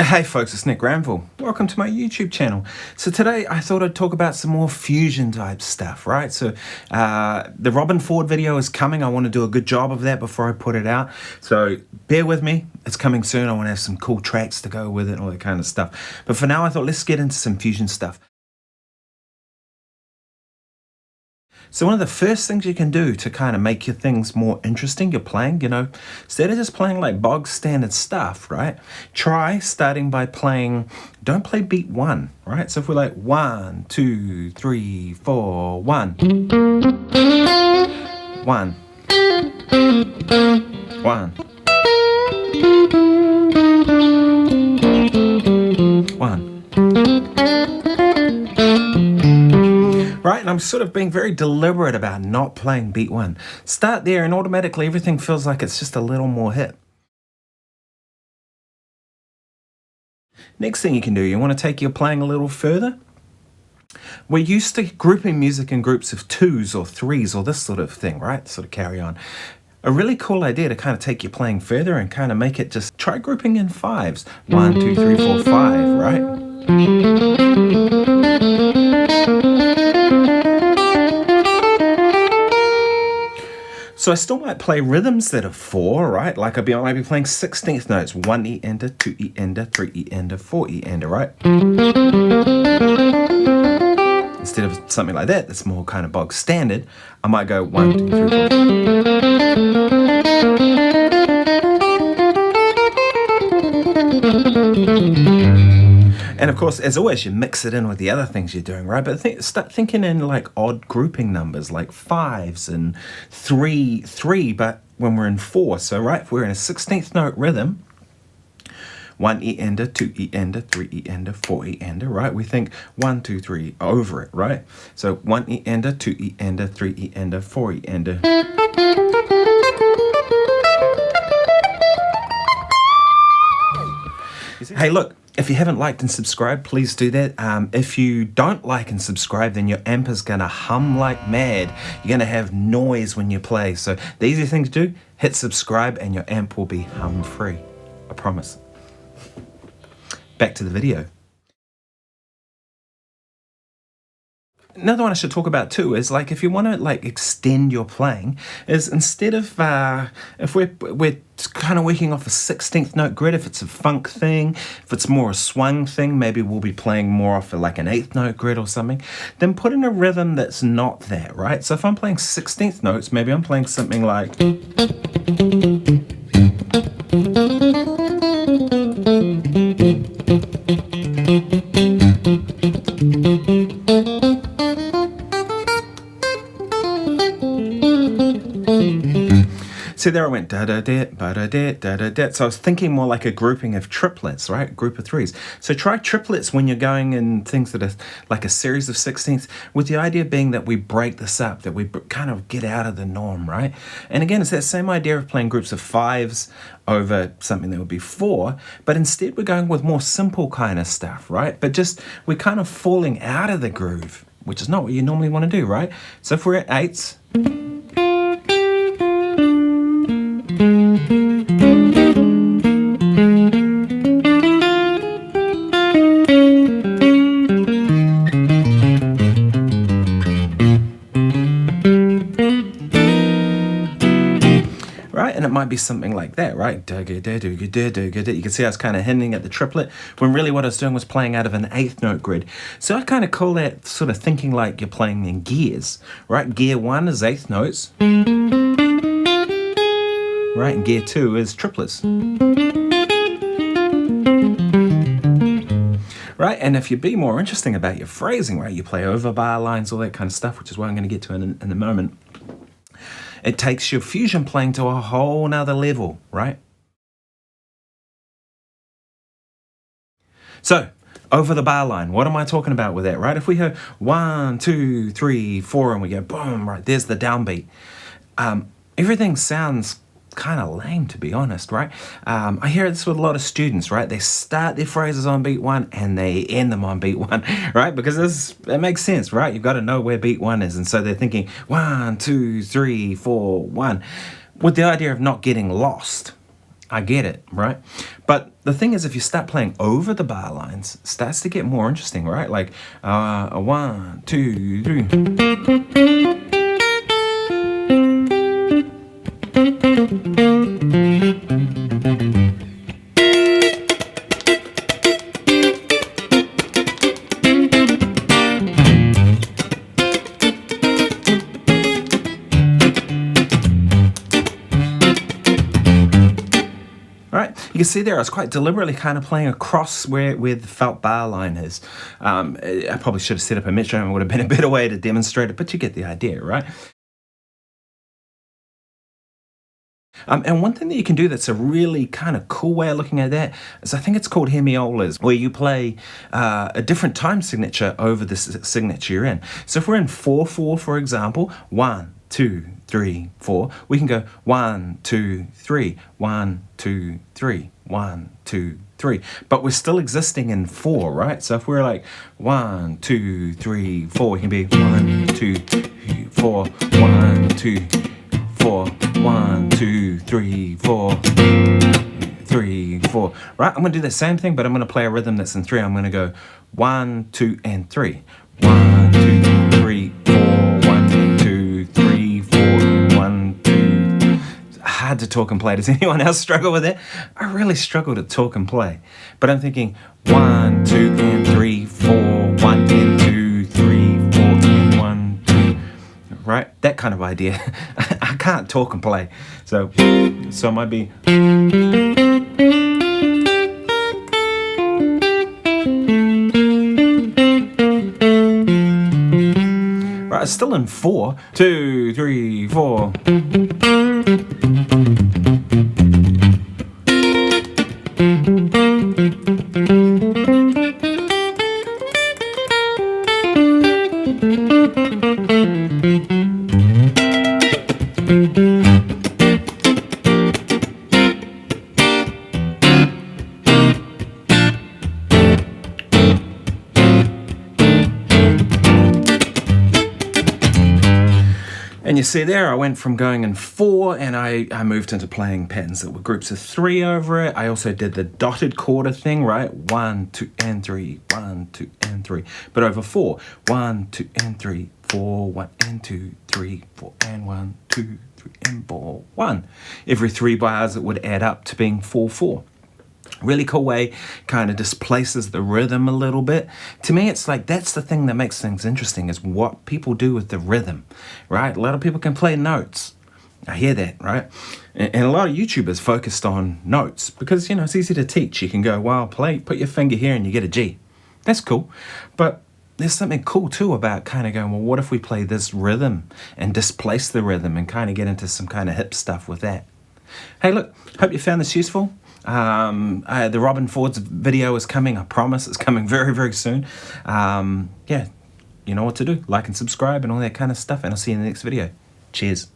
Hey folks, it's Nick Granville. Welcome to my YouTube channel. So today I thought I'd talk about some more fusion type stuff, right? So the Robin Ford video is coming. I want to do a good job of that before I put it out. So bear with me. It's coming soon. I want to have some cool tracks to go with it and all that kind of stuff. But for now, I thought let's get into some fusion stuff. So one of the first things you can do to kind of make your things more interesting, you're playing, instead of just playing like bog standard stuff, right? Try starting by playing, don't play beat one, right? So if we're like 1, 2, 3, 4, 1. 1. 1. 1. Right, and I'm sort of being very deliberate about not playing beat one. Start there and automatically everything feels like it's just a little more hit. Next thing you can do, you want to take your playing a little further. We're used to grouping music in groups of 2s or 3s or this sort of thing, right? Sort of carry on. A really cool idea to kind of take your playing further and kind of make it just try grouping in 5s. 1, 2, 3, 4, 5, right? So I still might play rhythms that are 4, right? Like I might be playing 16th notes, 1 E ender, 2 E ender, 3 E ender, 4 E ender, right? Instead of something like that, that's more kind of bog standard, I might go 1, 2, 3, 4. And of course, as always, you mix it in with the other things you're doing, right? But start thinking in like odd grouping numbers, like 5s and 3, but when we're in 4. So, right, if we're in a 16th note rhythm, 1 E ender, 2 E ender, 3 E ender, 4 E ender, right? We think 1, 2, 3 over it, right? So 1 E ender, 2 E ender, 3 E ender, 4 E ender. Hey, look. If you haven't liked and subscribed, please do that. If you don't like and subscribe, then your amp is going to hum like mad. You're going to have noise when you play. So the easy thing to do, hit subscribe and your amp will be hum-free. I promise. Back to the video. Another one I should talk about too is like if you want to like extend your playing is instead of if we're kind of working off a 16th note grid, if it's a funk thing, if it's more a swung thing, maybe we'll be playing more off like an 8th note grid or something, then put in a rhythm that's not that, right? So if I'm playing 16th notes, maybe I'm playing something like so there I went, da-da-da, ba-da-da, da-da-da. So I was thinking more like a grouping of triplets, right? Group of 3s. So try triplets when you're going in things that are like a series of 16ths, with the idea being that we break this up, that we kind of get out of the norm, right? And again, it's that same idea of playing groups of 5s over something that would be 4, but instead we're going with more simple kind of stuff, right? But just we're kind of falling out of the groove, which is not what you normally want to do, right? So if we're at 8s, right, and it might be something like that, right? You can see I was kind of hinting at the triplet, when really what I was doing was playing out of an 8th note grid. So I kind of call that sort of thinking like you're playing in gears, right? Gear 1 is 8th notes, right? And gear 2 is triplets. Right, and if you be more interesting about your phrasing, right, you play over bar lines, all that kind of stuff, which is what I'm going to get to in a moment. It takes your fusion playing to a whole nother level, right? So, over the bar line, what am I talking about with that, right? If we go 1, 2, 3, 4, and we go boom, right, there's the downbeat. Everything sounds kind of lame, to be honest, right? I hear this with a lot of students, right? They start their phrases on beat 1 and they end them on beat 1, right? Because it makes sense, right? You've got to know where beat 1 is. And so they're thinking 1, 2, 3, 4, 1, with the idea of not getting lost. I get it, right? But the thing is, if you start playing over the bar lines, it starts to get more interesting, right? Like a 1, 2, 3. You can see there I was quite deliberately kind of playing across where the felt bar line is. I probably should have set up a metronome. It would have been a better way to demonstrate it, but you get the idea, right? And one thing that you can do that's a really kind of cool way of looking at that is I think it's called Hemiolas, where you play a different time signature over the signature you're in. So if we're in 4/4, for example, 1, 2, 3, 4, we can go 1, 2, 3, 1, 2, 3, 1, 2, 3. But we're still existing in 4, right? So if we're like 1, 2, 3, 4, we can be 1, 2, 4, 1, 2, 4, 1, 2, 3, 4, 3, 4. Right? I'm going to do the same thing, but I'm going to play a rhythm that's in 3. I'm going to go 1, 2, and 3. 1, 2, 3, 4, 1, 2, 3, 4, 1, 2. It's hard to talk and play. Does anyone else struggle with it? I really struggle to talk and play. But I'm thinking 1, 2, and 3, 4, 1, and 2, 3, 4, and 1, 2. Right? That kind of idea. I can't talk and play. So it might be. Right, it's still in 4. 2, 3, 4. And you see there, I went from going in 4 and I moved into playing patterns that were groups of 3 over it. I also did the dotted quarter thing, right? 1, 2, and 3, 1, 2, and 3. But over 4, 1, 2, and 3, 4, 1, and 2, 3, 4, and 1, 2, 3, and 4, 1. Every 3 bars it would add up to being 4, 4. Really cool way, kind of displaces the rhythm a little bit. To me, it's like that's the thing that makes things interesting is what people do with the rhythm, right? A lot of people can play notes. I hear that, right? And a lot of YouTubers focused on notes because, it's easy to teach. You can go, well, put your finger here and you get a G. That's cool. But there's something cool too about kind of going, well, what if we play this rhythm and displace the rhythm and kind of get into some kind of hip stuff with that? Hey, look, hope you found this useful. The Robin Ford's video is coming. I promise it's coming very, very soon. Yeah, you know what to do. Like and subscribe and all that kind of stuff. And I'll see you in the next video. Cheers.